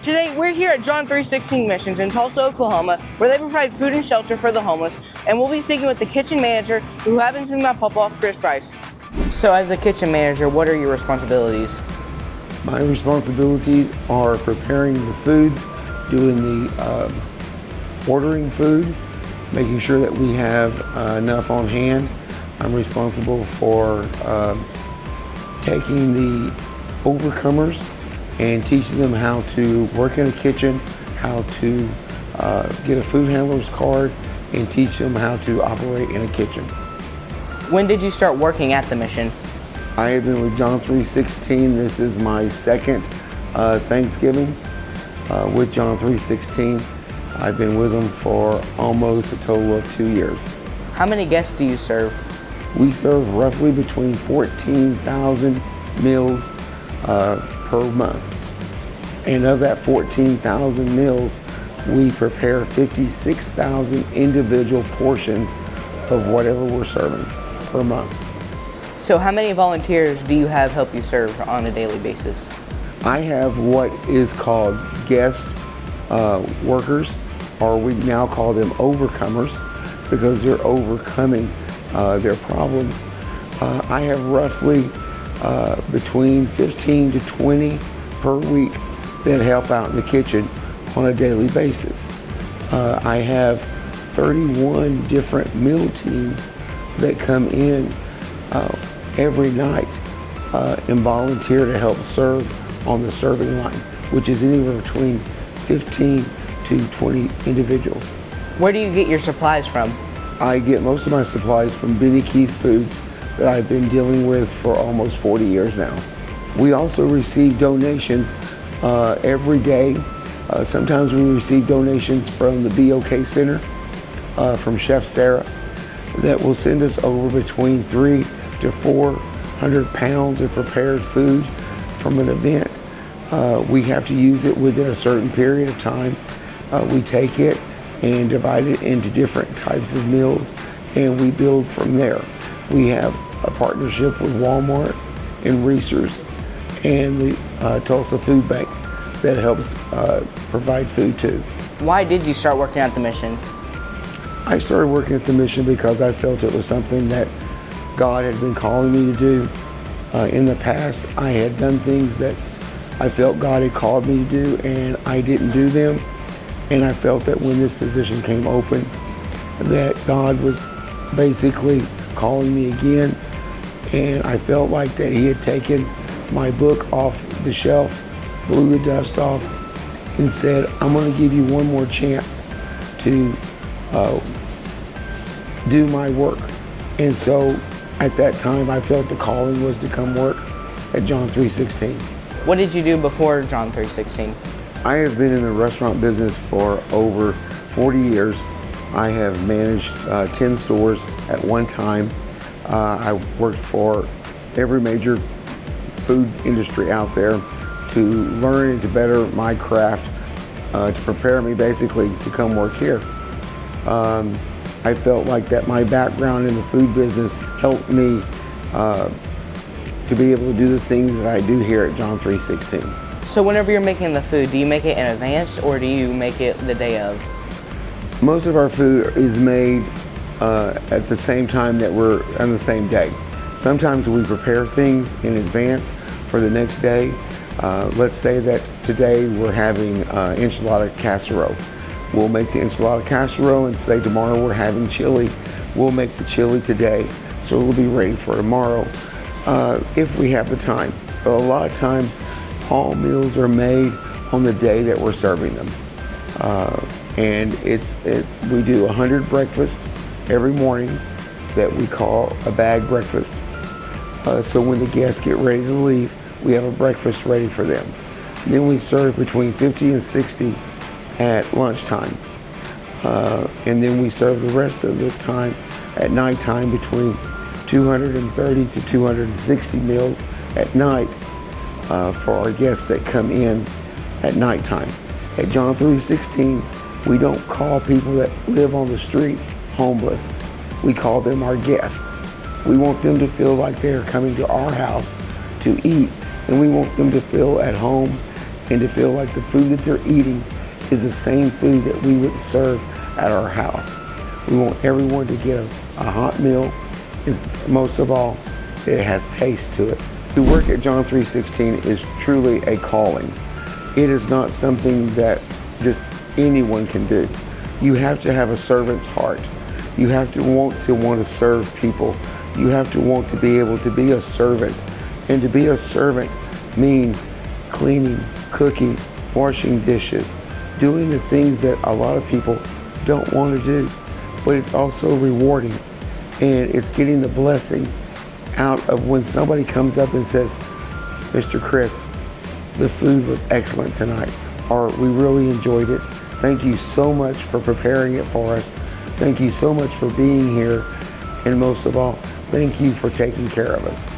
Today, we're here at John 3:16 Missions in Tulsa, Oklahoma, where they provide food and shelter for the homeless, and we'll be speaking with the kitchen manager, who happens to be my papa, Chris Price. So as a kitchen manager, what are your responsibilities? My responsibilities are preparing the foods, doing the ordering food, making sure that we have enough on hand. I'm responsible for taking the overcomers and teaching them how to work in a kitchen, how to get a food handler's card, and teach them how to operate in a kitchen. When did you start working at the mission? I have been with John 3:16. This is my second Thanksgiving with John 3:16. I've been with them for almost a total of 2 years. How many guests do you serve? We serve roughly between 14,000 meals per month. And of that 14,000 meals, we prepare 56,000 individual portions of whatever we're serving per month. So how many volunteers do you have help you serve on a daily basis? I have what is called guest workers, or we now call them overcomers, because they're overcoming their problems. I have roughly between 15 to 20 per week that help out in the kitchen on a daily basis. I have 31 different meal teams that come in every night and volunteer to help serve on the serving line, which is anywhere between 15 to 20 individuals. Where do you get your supplies from? I get most of my supplies from Benny Keith Foods that I've been dealing with for almost 40 years now. We also receive donations every day. Sometimes we receive donations from the BOK Center, from Chef Sarah, that will send us over between 300 to 400 pounds of prepared food from an event. We have to use it within a certain period of time. We take it and divide it into different types of meals, and we build from there. We have a partnership with Walmart and Reese's and the Tulsa Food Bank that helps provide food too. Why did you start working at the mission? I started working at the mission because I felt it was something that God had been calling me to do. In the past, I had done things that I felt God had called me to do, and I didn't do them. And I felt that when this position came open, that God was basically calling me again. And I felt like that He had taken my book off the shelf, blew the dust off, and said, I'm going to give you one more chance to do my work. And so at that time, I felt the calling was to come work at John 3:16. What did you do before John 3:16? I have been in the restaurant business for over 40 years. I have managed 10 stores at one time. I worked for every major food industry out there to learn and to better my craft, to prepare me basically to come work here. I felt like that my background in the food business helped me to be able to do the things that I do here at John 3:16. So whenever you're making the food, do you make it in advance or do you make it the day of? Most of our food is made at the same time that we're on the same day. Sometimes we prepare things in advance for the next day. Let's say that today we're having enchilada casserole. We'll make the enchilada casserole and say tomorrow we're having chili. We'll make the chili today, so it'll be ready for tomorrow if we have the time. But a lot of times, all meals are made on the day that we're serving them. And we do 100 breakfasts every morning that we call a bag breakfast. So when the guests get ready to leave, we have a breakfast ready for them. Then we serve between 50 and 60 at lunchtime. And then we serve the rest of the time at nighttime between 230 to 260 meals at night for our guests that come in at nighttime. At John 3:16, we don't call people that live on the street homeless. We call them our guests. We want them to feel like they're coming to our house to eat, and we want them to feel at home and to feel like the food that they're eating is the same food that we would serve at our house. We want everyone to get a hot meal. Most of all, it has taste to it. To work at John 3:16 is truly a calling. It is not something that just anyone can do. You have to have a servant's heart. You have to want to serve people. You have to want to be able to be a servant. And to be a servant means cleaning, cooking, washing dishes, doing the things that a lot of people don't want to do. But it's also rewarding, and it's getting the blessing out of when somebody comes up and says, Mr. Chris, the food was excellent tonight, or we really enjoyed it. Thank you so much for preparing it for us. Thank you so much for being here. And most of all, thank you for taking care of us.